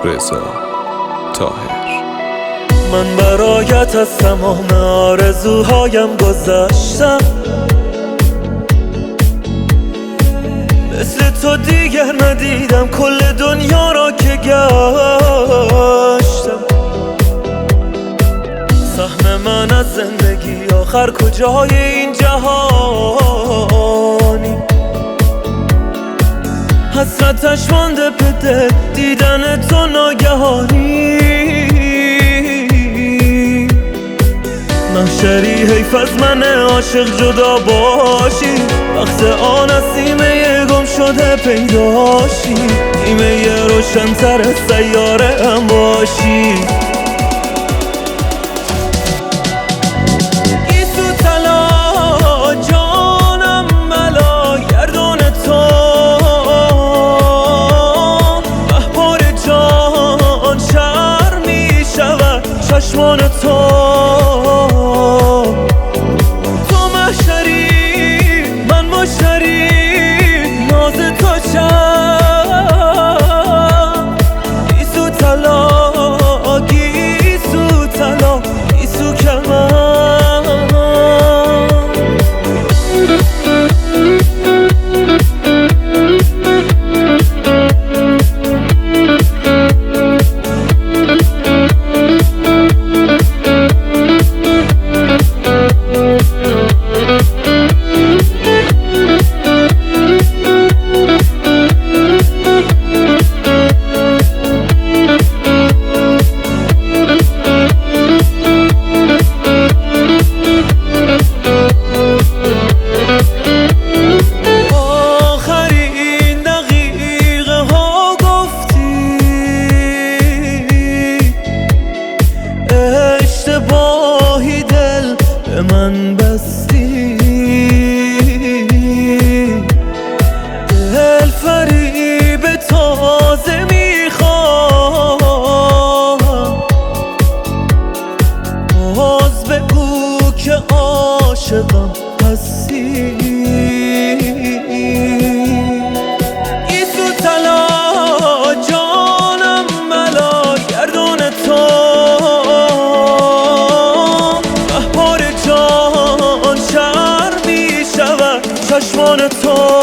رضا طاهر. من برایت از تمام آرزوهایم گذشتم، مثل تو دیگر ندیدم کل دنیا را که گشتم. سهم من از زندگی آخر کجای این جهانی، حسرتش مانده به دل دیدن تو ناگهانی. محشری حیف از من عاشق جدا باشی، وقت آن از سیمه گم شده پیداشی، نیمه روشن‌تر سیاره هم باشی. گیسو طلا جانم بلا گردون تو، مهبار جان شر می شود چشمان تو. اشتباهی دل به من بستی، دل فریب تازه میخوام، باز بگو که عاشقم هستی. گیسو طلا جانم بلا گردون تو، چشمان تو.